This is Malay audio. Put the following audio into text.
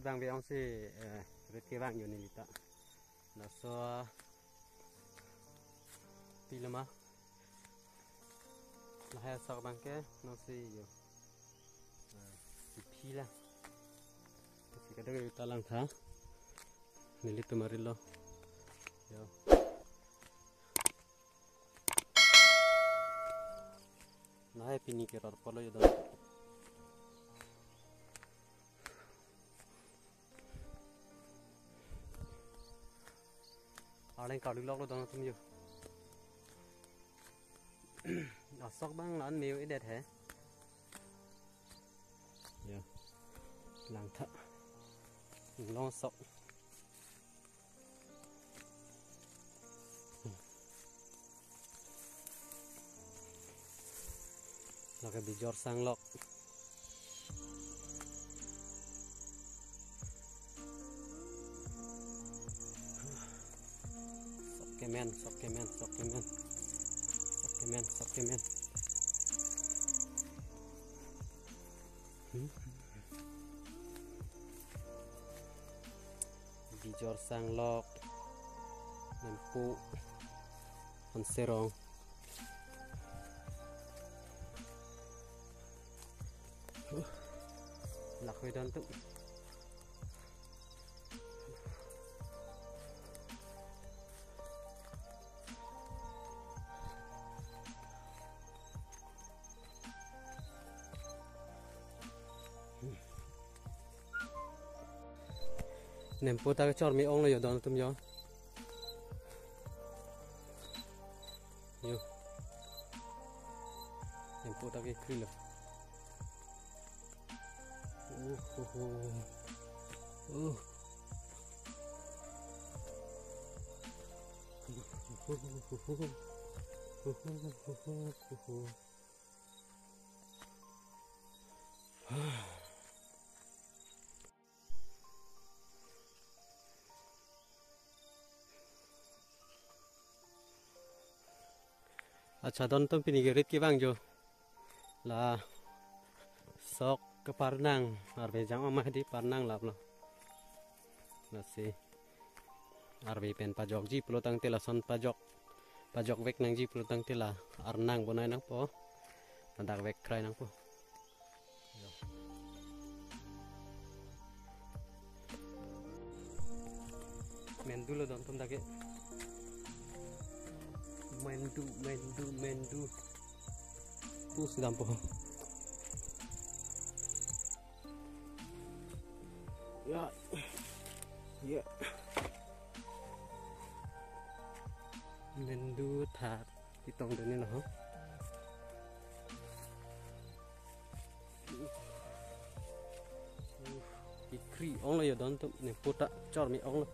bang be ong si rit ke bang yo ni lita na so pilama la ha sak bang ke no si yo pila si kada yo talang tha ni lita marilo yo na hai pini ke rar polo yo dan आड़े कालू लॉक लो दोनों तुम यो सॉक बांग लान मेव इधर है यो लांग था long sock लगे बिजोर सांग lock Kemen, sok kemen. Bijor sanglok, nempu, konserong. Lakwe dan tuh. Nempo ta chor mi ong lo yo don tum yo. Yo. Nempo ta ke kri lo. अच्छा don tum pini gerit ki bang jo la sok ke parnang arbe jang amah di parnang lap lo nasi arbe pen pajok ji pelotang tela son pajok vek nang ji pelotang tela arnang bonai nang po nandak vek krai nang po mendu lo don tum dake mendu pus dampo ya mendu thar kitong deni lo ikri ong lo ya don tum ne puta chor mi ong lo